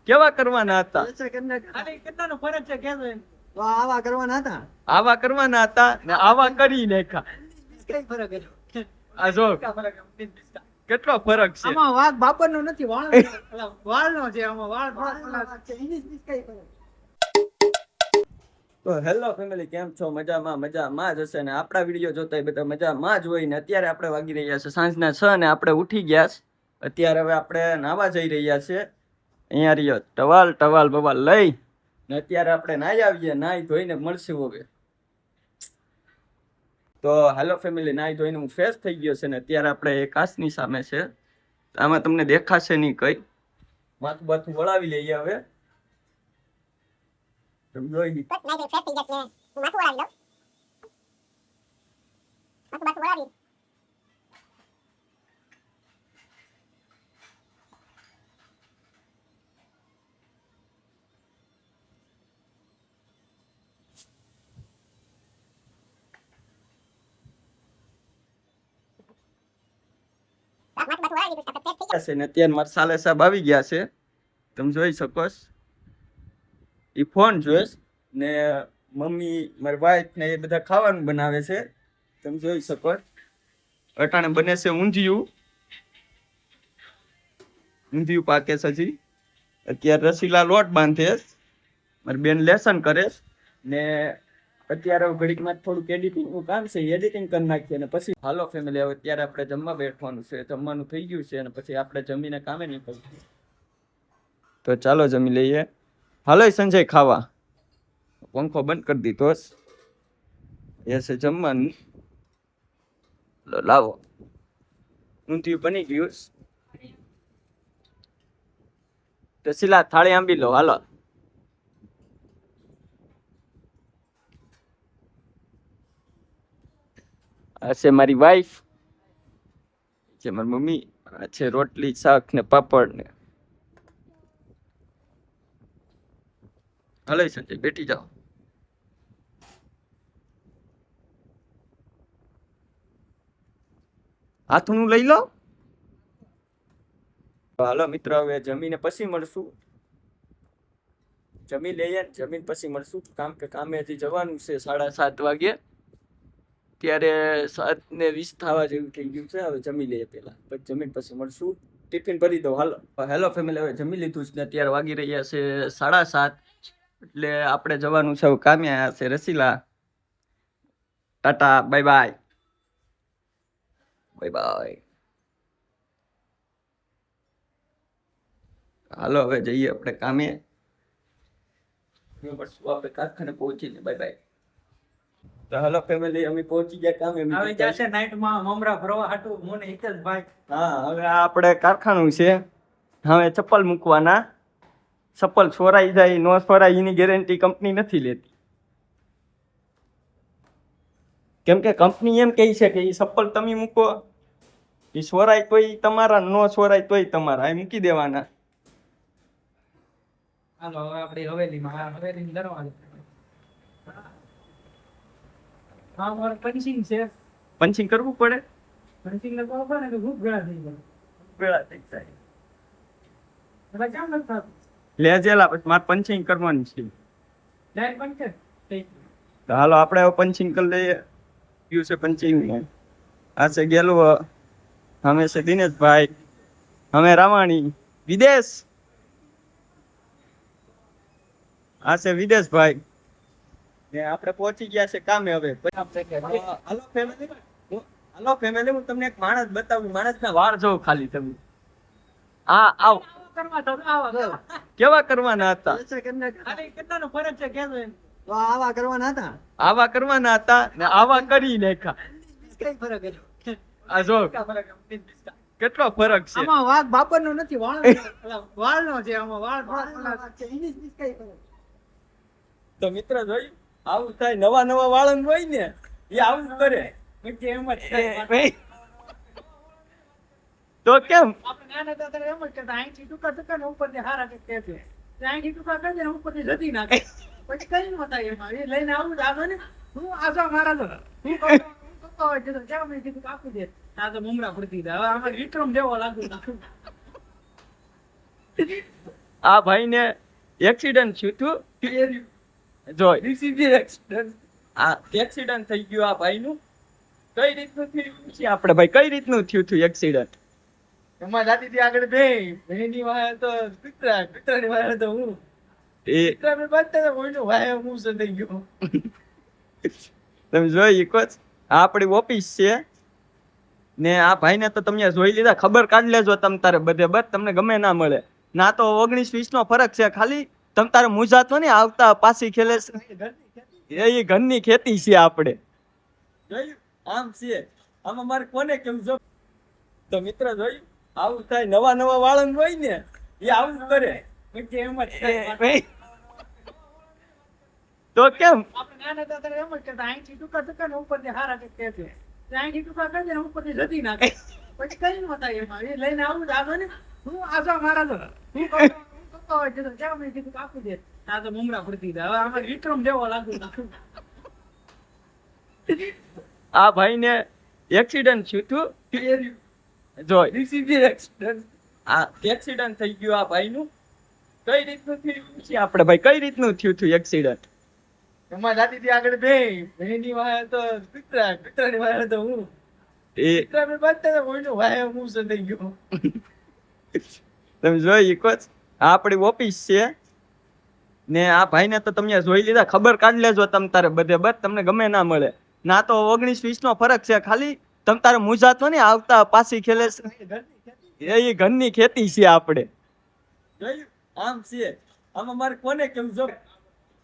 કેવા કરવાના હતા? આવા કરવાના હતા. આવા કરવાના હતા ને આવા કરી નાખ્યા. કઈ ફરક છે? આ જો કેટલો ફરક છે. આમાં વાઘ બાપરનો નથી, વાળનો છે. આમાં વાળ કઈ ફરક? તો હેલો ફેમિલી, કેમ છો? મજામાં જ હશે ને? આપણા વિડીયો જોતા બધા મજામાં જ હોય ને. અત્યારે આપણે વાગી રહ્યા છે સાંજના 6 ને આપણે ઉઠી ગયા છે. અત્યારે હવે આપણે નાવા જઈ રહ્યા છે. અહીંયા રહ્યો ટવાલ બવાલ લઈ ને અત્યારે આપણે નાઈ આવીએ. નાઈ ધોઈને મળશું હવે. તો હેલો ફેમિલી, નાઈ ધોઈને હું ફ્રેશ થઈ ગયો છે ને અત્યારે આપણે કાચની સામે છે. આમાં તમને દેખાશે નહીં કઈ. માથું બાથું વળાવી લઈએ હવે. જોઈ ને અત્યારે મારા સાલે સાહેબ આવી ગયા છે. તમે જોઈ શકો છો. એ ફોન જોઈશ ને મમ્મી મારી વાઈફ ને એ બધા ખાવાનું બનાવે છે. તમે જોઈ શકો. અટાણે બને છે ઊંધિયું પાકે છે હજી. અત્યારે રસીલા લોટ બાંધે, મારી બેન લેસન કરે ને અત્યારે ઘડીકમાં થોડુંક એડિટિંગનું કામ છે, એડિટિંગ કરી નાખીએ ને પછી હાલો ફેમિલી હવે અત્યારે આપણે જમવા બેઠવાનું છે. જમવાનું થઈ ગયું છે અને પછી આપણે જમીને કામે નીકળીએ. તો ચાલો જમી લઈએ. હાલો સંજય ખાવા. પંખો બંધ કરી દીધો એ છે જમવાનું. લાવો ઊંધિયું બની ગયું. તો સિલા થાળી આંબી લો. હાલો આ છે મારી વાઈફ, છે મારી મમ્મી, આ છે રોટલી શાક ને પાપડ ને. હાલો સંજય બેઠી જાઓ. હાથનું લઈ લો. હાલો મિત્રો, હવે જમીને પછી મળશું. જમી લઈએ, જમીન પછી મળશું. કામે હજી જવાનું છે 7:30 વાગે. ત્યારે 7:20 થવા જેવું થઈ ગયું છે. હવે જમી લઈએ પેલા, પછી જમીન પછી મળશું. ટિફિન ભરી દો. હાલો હેલો ફેમિલી, હવે જમી લીધું છે ને અત્યારે વાગી રહ્યા છે 7:30. એટલે આપણે જવાનું છે કામે. આવ્યા છે રસીલા. Tata, bye bye. હાલો હવે જઈએ આપણે કામે. આપણે કારખાને પહોંચીને બાય બાય. તો હેલો ફેમિલી, અમે પહોંચી ગયા કામે. આવી જશે નાઈટમાં મમરા ભરવા હાટુ મને હિતેશભાઈ. હા, હવે આપણે કારખાનું છે. હવે ચપ્પલ મૂકવાના. ચપ્પલ છોરાઈ જાય નો છોરાય એની ગેરંટી કંપની નથી લેતી. કેમ કે કંપની એમ કહે છે કે એ ચપ્પલ તમે મૂકો, એ છોરાય તોય તમારા, નો છોરાય તોય તમારા. એ મૂકી દેવાના. હાલો હવે આપણી હવેલીમાં, હવેલીનો દરવાજો. હા, મારે પંચિંગ છે. પંચિંગ કરવું પડે. પંચિંગ લગવા પડે ને તો ખૂબ ગળા થઈ જાય. વેળા થઈ જાય. એટલે કેમ નથી થતું? લેજેલા પછી મારે પંચિંગ કરવાની છે. ડાયરેક્ટ પણ છે. તો હાલો આપણે હવે પંચિંગ કરી લઈએ. કયું છે પંચિંગ? આ છે ગેલું. અમે છે દિનેશભાઈ, અમે રામાણી વિદેશ. આ છે વિદેશભાઈ ને આપણે પહોંચી ગયા છે કામે. હવે હાલો ફેમિલી, હું તમને એક માણસ બતાવું. માણસના વાળ જોઉં ખાલી તમે. હા, આવો. કેવા કરવાના હતા? કેટલાનો ફરક છે કેજો એમ. તો આવા કરવાના હતા. આવા કરવાના હતા ને આવા કરી નાખ્યા. કઈ ફરક છે? આ જો કેટલો ફરક છે. આમાં વાઘ બાપરનો નથી, વાળનો છે. આમાં વાળ કઈ ફરક? તો મિત્ર જોઈ આવું થાય. નવા વાળન હોય ને એ આવું કરે. પછી એમ જ તો કેમ આપણે નાના હતા ત્યારે એમ જ કરતા. અહીંથી ટૂંકા ને ઉપરથી હારા કે છે. અહીંથી ટૂંકા કરી દે ને ઉપરથી જતી નાખે. પછી કઈ ન થાય એમાં. એ લઈને આવું જ આગળ ને હું આશા મારા તો હું કપા હોય છે તો કેમ મેં કીધું કાપી દે. આ તો મમરા પડતી હતા. હવે આમાં વિક્રમ જેવો લાગુ. આ ભાઈને એક્સિડન્ટ થયું હતું જોય આ એક્સિડન્ટ થઈ ગયું આ ભાઈનું કઈ રીતનું થયું છે આપણે ભાઈ કઈ રીતનું થયું હતું એક્સિડન્ટ એમાં જાતી હતી આગળ બે બહેની વાય તો કૂતરા કૂતરાની વાય તો હું એ કૂતરાને બાંધતા હતા કોઈનો વાય હું થઈ ગયો તમે જોઈ શકો છો. આ આપણી ઓફિસ છે ને આ ભાઈને તો તમે જોઈ લીધા ખબર કાઢી લેજો તમ તારે બધે બસ તમને ગમે ના મળે ના તો 19-20 નો ફરક છે ખાલી તમ તારે મુજાતો ને આવતા પાછી ખેલે છે એ ઘરની ખેતી છે આપણે જોયું આમ છે આમાં મારે કોને કેવું જો તો મિત્ર જોયું આવું થાય નવા વાળન હોય ને એ આવું કરે પછી એમ જ તો કેમ આપણે નાના હતા ત્યારે એમ જ કરતા અહીંથી ટૂંકા ટૂંકા ને ઉપરથી હારા કે તે અહીંથી ટૂંકા કરી દે ને ઉપરથી જતી નાખે પછી કઈ ન થાય એમાં એ લઈને આવું જ આગળ ને હું આજો મારા તો હું કરતો હોય છે તો કેમ મેં કીધું કાપી દે આ તો મુમરા પડતી હતા હવે આમાં વિક્રમ જેવો લાગુ આ ભાઈને એક્સિડન્ટ થયું હતું જોય આ એક્સિડન્ટ થઈ ગયું આ ભાઈનું કઈ રીતનું થયું છે આપણે ભાઈ કઈ રીતનું થયું હતું એક્સિડન્ટ એમાં જાતી હતી આગળ બે બહેની વાય તો કૂતરા કૂતરાની વાય તો હું એ કૂતરાને બાંધતા હતા કોઈનો વાય હું થઈ ગયો તમે જોઈ શકો છો. આ આપણી ઓફિસ છે ને આ ભાઈને તો તમે જોઈ લીધા ખબર કાઢી લેજો તમ તારે બધે બસ તમને ગમે ના મળે ના તો 19-20 નો ફરક છે ખાલી તમ તારે મુજાતો ને આવતા પાછી ખેલે છે એ ઘરની ખેતી છે આપણે જોયું આમ છે આમાં મારે કોને કેવું જો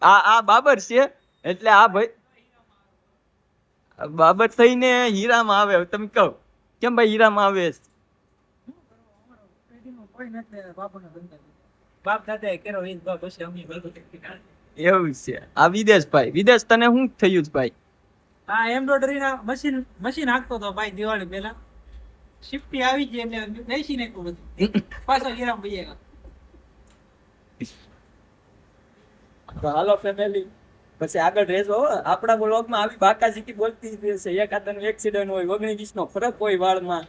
આ બાબર છે એટલે આ ભાઈ બાબર થઈને હીરામાં આવે હવે તમે કહો કેમ ભાઈ હીરામાં આવે છે? કોઈ નથી બાપુના ધંધા બાપ દાદા કેરો ઈ બાપ હશે અમે બધું એવું છે આ વિદેશ તને શું થયું છે ભાઈ હા એમ્બ્રોઇડરી ના મશીન હાંકતો હતો ભાઈ દિવાળી પહેલા શિફ્ટી આવી ગઈ એટલે બેસી નાખ્યું બધું પાછો હીરામ ભાઈ તો હાલો ફેમિલી પછી આગળ રહેજો હો. આપણા બ્લોગમાં આવી બાકાજીકી બોલતી જ રહેશે એકાદનું એક્સિડન્ટ હોય 19-20 નો ફરક હોય વાળમાં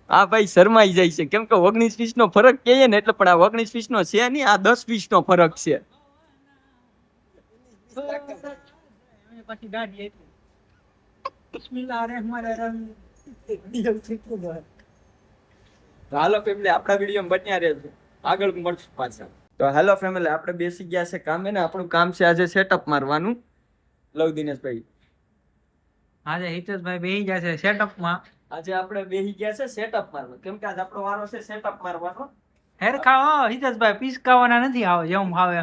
આ ભાઈ શરમાઈ જાય છે કેમ કે 19-20 નો ફરક કહીએ ને એટલે પણ આ 19-20 નો છે નહીં આ 10-20 નો ફરક છે પછી ગાડી હતી બિસ્મિલ્લાહ રહેમાન રહીમ તો હાલો ફેમિલી આપણા વિડીયો બન્યા રહેજો આગળ મળશું પાછા તો હાલો ફેમિલી આપણે બેસી ગયા છે કામે ને આપણું કામ છે આજે સેટઅપ મારવાનું લવ દિનેશભાઈ આજે હિતેશભાઈ બેહી જશે સેટઅપમાં આજે આપણે બેસી ગયા છે સેટઅપ મારવા કેમ કે આજ આપણો વારો છે સેટઅપ મારવાનો હેરખા હિતેશભાઈ પીસકાવાના નથી આવે જેમ આવે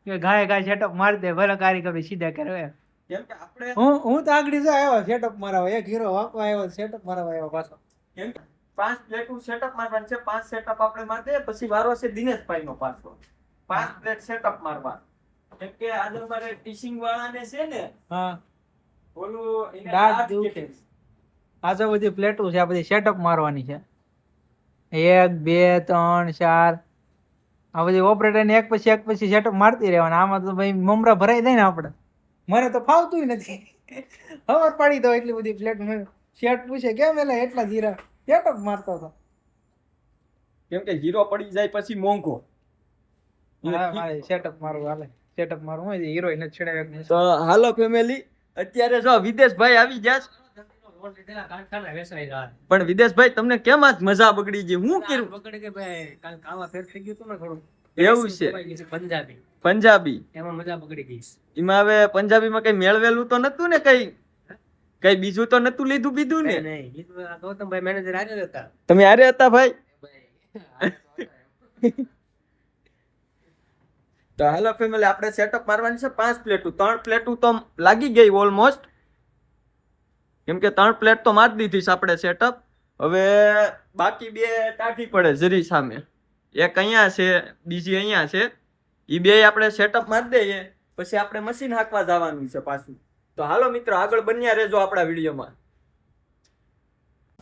કે ગાય સેટઅપ મારી દે ભલે કારીગર સીધા કરે કેમ કે આપણે હું તો આગળ જ આવ્યો સેટઅપ મારવા એક હીરો વાપવા આવ્યો સેટઅપ મારવા આવ્યો પાછો કેમ કે 5 પ્લેટનું સેટઅપ મારવાનું છે 5 સેટઅપ આપણે મારી દે પછી વારો છે દિનેશભાઈ નો પાછો 5 પ્લેટ સેટઅપ મારવા કેમ કે આજે મારે ટીચિંગ વાળાને છે ને હા ઓલું એને દાંત દાંત દુખે. કેળે છે. આ તો બધી પ્લેટો છે આ બધી સેટઅપ મારવાની છે 1 2 3 4 આ બધી ઓપરેટર ને એક પછી સેટઅપ મારતી રહેવાના આમાં તો ભાઈ મમરા ભરાઈ જાય ને આપણે મને તો ફાવતું નથી ખબર પડી તો એટલી બધી પ્લેટ શેટ પૂછે કેમ એટલે એટલા જીરા સેટઅપ મારતો હતો કેમ કે હીરો પડી જાય પછી મોંઘો સેટઅપ મારવું હાલે સેટઅપ મારવું હોય હીરો ને છેડાવે તો હાલો ફેમિલી અત્યારે જો વિદેશભાઈ આવી ગયા પણ વિદેશભાઈ તમને કેમ આજ મજા બગડી ગઈ હું કર્યું એવું છે પંજાબી એમાં હવે પંજાબીમાં કઈ મેળવેલું તો નતું ને કઈ બીજું તો નતું લીધું ને તમે હારે હતા ભાઈ તો હાલો ફેમિલી આપણે સેટઅપ મારવાની છે 5 પ્લેટું 3 પ્લેટું તો લાગી ગઈ ઓલમોસ્ટ કેમ કે 3 પ્લેટ તો મારી દીધી છે આપણે સેટઅપ હવે બાકી 2 ટાઢી પડે જરી સામે એક અહીંયા છે બીજી અહીંયા છે એ 2 આપણે સેટઅપ મારી દઈએ પછી આપણે મશીન હાંકવા જવાનું છે પાછું તો હાલો મિત્રો આગળ બન્યા રહેજો આપણા વિડીયોમાં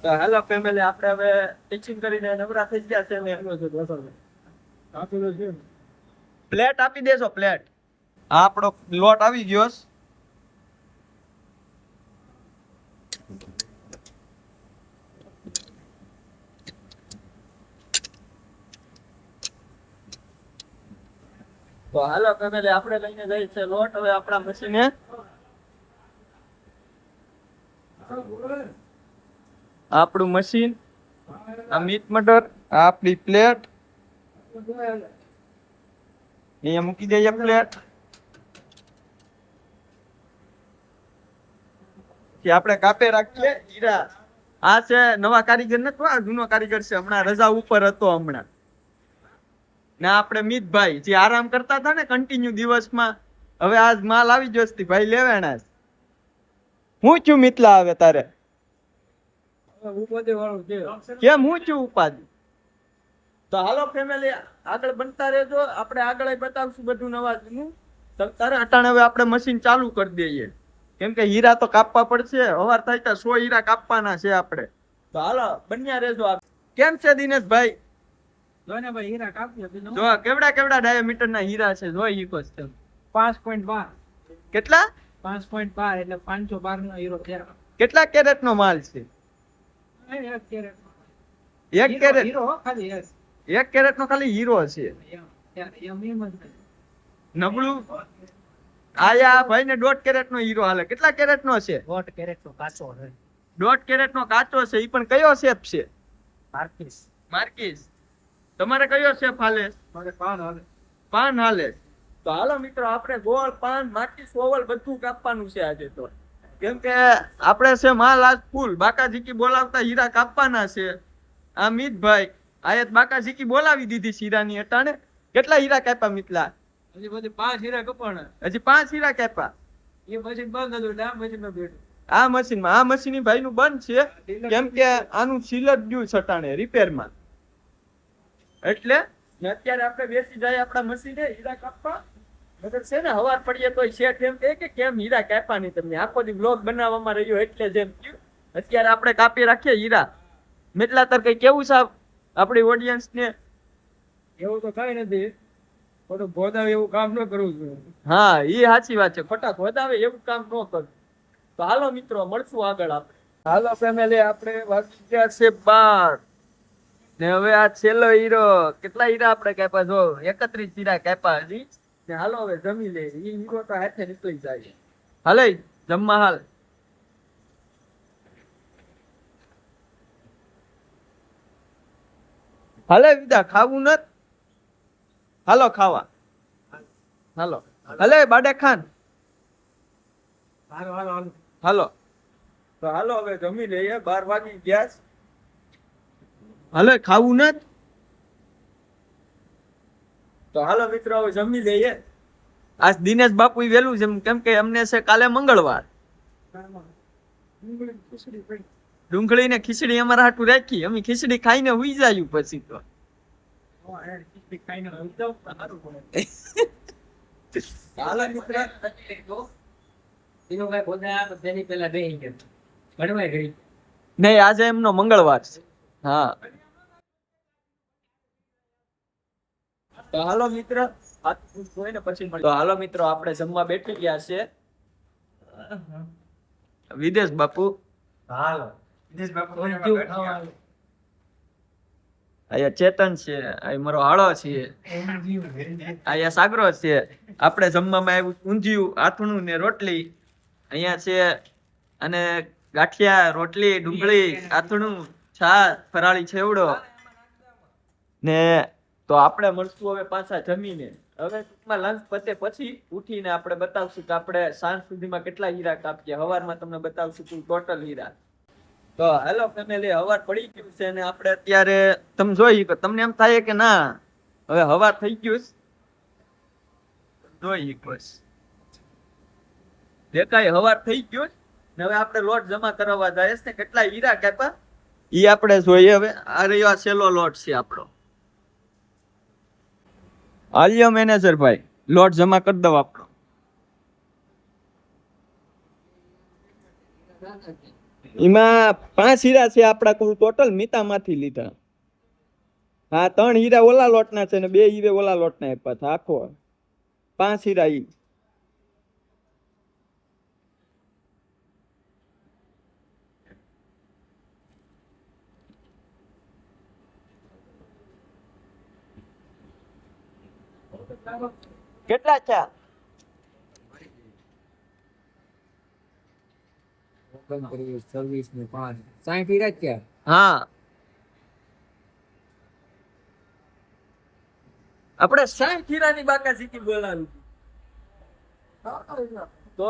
તો હાલો ફેમિલી આપણે હવે ટીચિંગ કરીને નવરા થઈ ગયા છે ને પ્લેટ આપી દેજો પ્લેટ આ આપણો લોટ આવી ગયો છે. તો હાલો ફેમિલી આપણે લઈને જઈએ છે લોટ હવે આપણા મશીને. આપણું મશીન, આ મીટ મટર, આ આપણી પ્લેટ, અહીંયા મૂકી દઈએ પ્લેટ. આપણે કાપે રાખીએ હીરા. આ છે નવા કારીગર નથી, આ જૂનો કારીગર છે, હમણાં રજા ઉપર હતો હમણાં. ને આપણે મિતભાઈ જે આરામ કરતા હતા ને કન્ટિન્યુ દિવસમાં, હવે આજ માલ આવી ગયો છે ભાઈ લેવાના. હું છું મિતલા આવે તારે કેમ હું છું ઉપાધિ? તો હાલો ફેમિલી આગળ બનતા રહેજો, આપણે આગળ બતાવશું બધું નવા જૂનું. તારે અટાણે હવે આપણે મશીન ચાલુ કરી દઈએ, કેમ કે હીરા તો કાપવા પડશે. હવાર થાય ત્યાં 100 હીરા કાપવાના છે આપણે. તો હાલો બન્યા રહેજો. કેમ છે દિનેશભાઈ? જોને ભાઈ હીરા કાપ્યો જો કેવડા કેવડા ડાયામીટર ના હીરા છે, જોઈ ઈકો છે. 5.12 કેટલા? 5.12 એટલે 512 નો હીરો છે. કેટલા કેરેટ નો માલ છે? 1 કેરેટ. 1 કેરેટ હીરો ખાલી યસ. 1 કેરેટ નો ખાલી હીરો છે. એમ નબળું આયા ભાઈ ને 1.5 કેરેટ નો હીરો હાલે. કેટલા કેરેટ નો છે? 1 કેરેટ નો કાચો છે. 1.5 કેરેટ નો કાચો છે. ઈ પણ કયો શેપ છે? માર્કીસ. માર્કીસ. તમારે કયો શેપ હાલે? મારે પાન હાલે. પાન હાલે. તો હાલો મિત્રો આપણે ગોળ, પાન, માર્કીસ, ઓવલ બધું કાપવાનું છે આજે. તો કેમ કે આપણે છે માલ આજ ફૂલ. બાકાજીકી બોલાવતા હીરા કાપવાના છે. આ મિતભાઈ આયત બાકાજીકી બોલાવી દીધી હીરાની અટાણે. કેટલા હીરા કાપ્યા મિતલા? હજી બધી 5 હીરા કપાણા. હજી 5 હીરા કાપ્યા. એ મશીન બંધ હતું એટલે આ મશીનમાં બેઠું. આ મશીનમાં, આ મશીન ભાઈ નું બંધ છે, કેમ કે આનું સીલ જ ગયું છટાણે રિપેરમાં. એટલે અત્યારે આપણે બેસી જાય આપણા મશીને હીરા કાપવા. મતલબ છે ને હવાર પડીએ તો શેઠ એમ કહે કે કેમ હીરા કાપ્યા નહીં તમે, આખો દી બ્લોગ બનાવવામાં રહ્યો એટલે જેમ થયું. અત્યારે આપણે કાપી રાખીએ હીરા. મેટલા તાર કઈ કેવું સાહેબ આપણી ઓડિયન્સ ને? એવું તો કઈ નથી, ખોટું ભોદાવે એવું કામ ન કરવું જોઈએ. હા એ સાચી વાત છે, ખોટા વધાવે એવું કામ ન કર. તો હાલો મિત્રો મળશું આગળ આપણે. હાલો ફેમિલી આપણે વાગી ગયા છે 12 ને હવે આ છેલ્લો હીરો. કેટલા હીરા આપણે કાપ્યા? જો 31 હીરા કાપ્યા હજી. ને હાલો હવે જમી લે. એ હીરો તો હાથે નીકળી જાય. હાલે જમવા હાલ. હાલે વિદા ખાવું નત? હાલો ખાવા. હાલો હાલે બાડે ખાન. હાલો હાલો હાલો. હાલો તો હાલો હવે જમી લઈએ. 12 વાગી ગયા. હાલે ખાવું નત? તો હાલો મિત્રો હવે જમી લઈએ. આજ દિનેશ બાપુ વેલું છે કેમ કે અમને છે કાલે મંગળવાર. ડુંગળી ને ખીચડી અમારા હાટું રાખી. અમે ખીચડી ખાઈને હુઈ જાય પછી તો. હાલો મિત્ર નહીં આજે એમનો મંગળવાર છે. હા તો હાલો મિત્ર તો હાલો મિત્રો આપણે જમવા બેઠી ગયા છે. વિદેશ બાપુ અહીંયા ચેતન છે, અહીં મારો હાળો છે, અહીંયા સાગરો છે. આપણે જમવામાં આવ્યું ઊંધિયું, આથણું ને રોટલી અહીંયા છે, અને ગાંઠિયા, રોટલી, ડુંગળી, આથણું, છાશ, ફરાળી છેવડો ને. તો આપણે મળશું હવે પાછા જમીને. હવે ટૂંકમાં લંચ પતે પછી ઉઠીને આપણે બતાવશું કે આપણે સાંજ સુધીમાં કેટલા હીરા કાપીએ. હવારમાં તમને બતાવશું ટોટલ હીરા. તો હેલો ફેમિલી, હવાર પડી ગયું છે ને આપણે અત્યારે તમે જોઈ તમને એમ થાય કે ના હવે હવાર થઈ ગયું જોઈ બસ દેખાય હવાર થઈ ગયું ને. હવે આપણે લોટ જમા કરાવવા જાય છે. કેટલા હીરા કાપ્યા ઈ આપણે જોઈએ. હવે આ રહ્યો છેલ્લો લોટ છે આપણો. આલિયો મેનેજર ભાઈ લોટ જમા કરી દો આપણો. એમાં 5 હીરા છે આપડા કુલ ટોટલ મીતામાંથી લીધા. હા 3 હીરા ઓલા લોટના છે ને 2 હીરા ઓલા લોટના આપ્યા હતા. આખો 5 હીરા ઈ. કેટલા થયા? 29, 26 ને 5 60 હીરા જ થયા. હા આપણે 60 હીરાની બાકાજીકી બોલાવી તો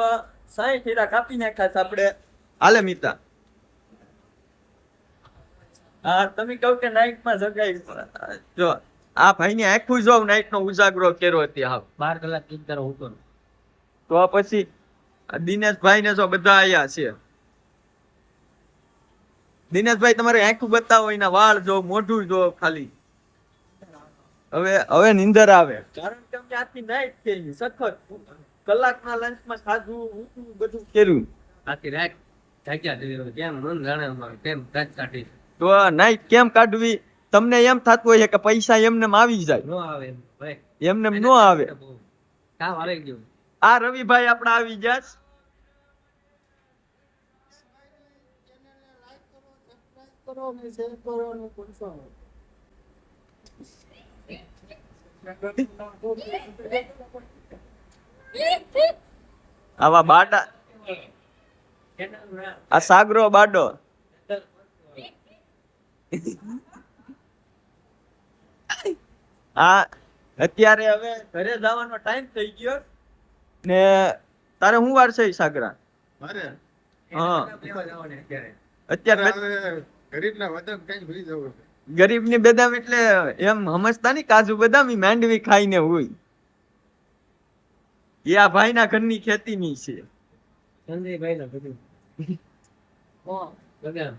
60 હીરા કાપી નાખ્યા છે આપણે. હાલે મિતા હા તમે કહો કે નાઈટમાં જગાઈ જો આ ભાઈને આખું જો નાઈટનો ઉજાગરો કર્યો હતી. હા 12 કલાક કિંતર હતો ને. તો પછી દિનેશભાઈ ને જો બધા આયા છે. દિનેશભાઈ તમારે આંખું બતાવો, એના વાળ જો, મોઢું જો ખાલી. હવે નીંદર આવે કારણ કે અમે આખી નાઈટ થઈ સખત કલાકના લંચમાં ખાધું ઊંઘું બધું કર્યું. આખી રાત જાગ્યા છે. કેમ મન જાણે અમારે કેમ રાત કાઢી તો નાઈટ કેમ કાઢવી? તમને એમ થતું હોય કે પૈસા એમને આવી જાય, નો આવે એમ ભાઈ. એમને ન આવે. કામ આવી ગયું. આ રવિભાઈ આપડા આવી ગયા છે. કરો ને શેર કરો ને પૂછો. આવા બાડા આ સાગરો બાડો આ અત્યારે હવે ઘરે જવાનો ટાઈમ થઈ ગયો ને તારે શું વાર છે સાગરા? મારે હા લેવા જવાનું અત્યારે. અત્યારે ગરીબના વતન કઈ ભૂલી જવું છે. ગરીબની બદામ એટલે એમ સમજતા નહીં, કાજુ બદામ ઈ માંડવી ખાઈને હોય. એ આ ભાઈના ઘરની ખેતીની છે. સંજયભાઈ ને બધું બધા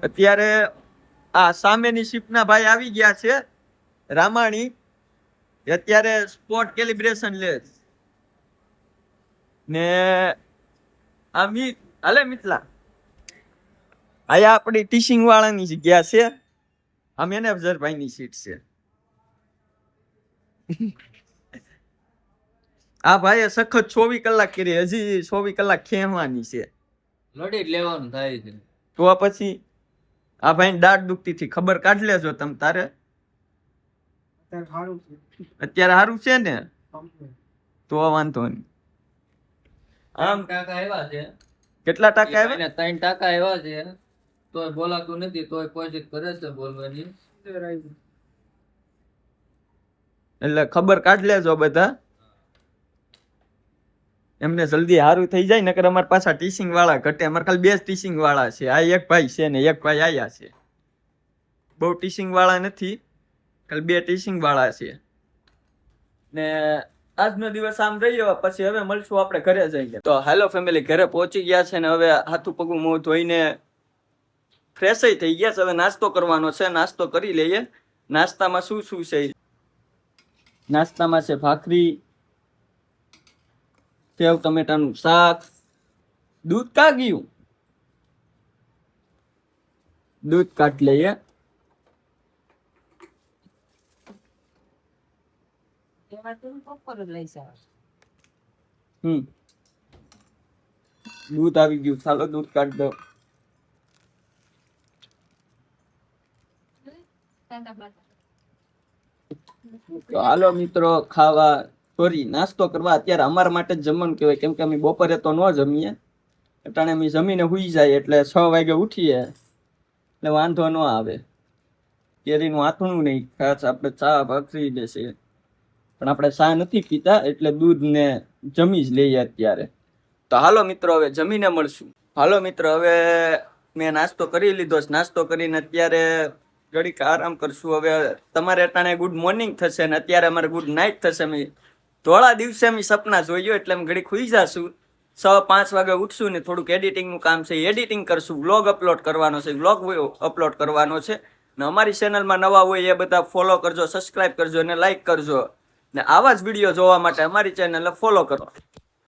અત્યારે આ સામેની શિપના ભાઈ આવી ગયા છે રામાણી. અત્યારે સ્પોટ કેલિબ્રેશન લે છે. ને આ હાલે મિથલા આયા આપણી ટીચિંગ વાળાની જગ્યા છે. આ મેનેજર ભાઈની સીટ છે. આ ભાઈએ સખત 24 કલાક કરી, હજી 24 કલાક ખેંચવાની છે. લડી જ લેવાનું થાય છે. તો પછી આ ભાઈ દાઢ દુખતી થી ખબર કાઢ લેજો તમે તારે. અત્યારે સારું છે. અત્યારે સારું છે ને? complete. તો વાંધો નહીં. આમ ટકા એવા છે. કેટલા ટકા આવ્યા? 3 ટકા એવા છે. તોય બોલાતું નથી, તોય કોશિશ કરે છે બોલવાની. અત્યારે આવ્યું. એટલે ખબર કાઢ લેજો બધા. એમને જલ્દી સારું થઈ જાય, નકર અમારા પાછા ટીચિંગ વાળા ઘટે. અમારે ખાલી 2 ટીચિંગ વાળા છે. આ એક ભાઈ છે ને એક ભાઈ આયા છે. બહુ ટીચિંગ વાળા નથી, ખાલી 2 ટીચિંગ વાળા છે. ને આજનો દિવસ આમ રહ્યો. પછી હવે મળશું આપણે ઘરે જઈને. તો હેલો ફેમિલી, ઘરે પહોંચી ગયા છે ને હવે હાથું પગું મોં ધોઈને ફ્રેશ થઈ ગયા છે. હવે નાસ્તો કરવાનો છે, નાસ્તો કરી લઈએ. નાસ્તામાં શું શું છે? નાસ્તામાં છે ભાખરી, સેવ ટમેટાનું શાક. દૂધ કા ગયું? દૂધ કાઢ લઈએ. એમાં તું બપોર જ લઈ જાવ. દૂધ આવી ગયું, ચાલો દૂધ કાઢ દો. તો હાલો મિત્રો ખાવા, સોરી નાસ્તો કરવા. અત્યારે અમારા માટે જ જમવાનું કહેવાય, કેમ કે અમે બપોરે તો ન જમીએ. અટાણે અમે જમીને હુઈ જાય એટલે 6 વાગે ઉઠીએ એટલે વાંધો ન આવે. કેરીનું આથણું નહીં, ખાસ આપણે ચા ભાખરી દેશે, પણ આપણે ચા નથી પીતા એટલે દૂધ ને જમી જ લઈએ અત્યારે. તો હાલો મિત્રો હવે જમીને મળશું. હાલો મિત્રો હવે મેં નાસ્તો કરી લીધો છે. નાસ્તો કરીને અત્યારે ઘડીક આરામ કરશું. હવે તમારે અટાણે ગુડ મોર્નિંગ થશે ને અત્યારે અમારે ગુડ નાઇટ થશે. અમે થોડા દિવસે અમે સપના જોયું એટલે અમે ઘડીક સુઈ જશું. 6-5 વાગે ઉઠશું ને થોડુંક એડિટિંગનું કામ છે, એડિટિંગ કરશું. વ્લોગ અપલોડ કરવાનો છે, વ્લોગ અપલોડ કરવાનો છે. ને અમારી ચેનલમાં નવા હોય એ બધા ફોલો કરજો, સબસ્ક્રાઇબ કરજો અને લાઇક કરજો. ને આવા જ વિડીયો જોવા માટે અમારી ચેનલને ફોલો કરો.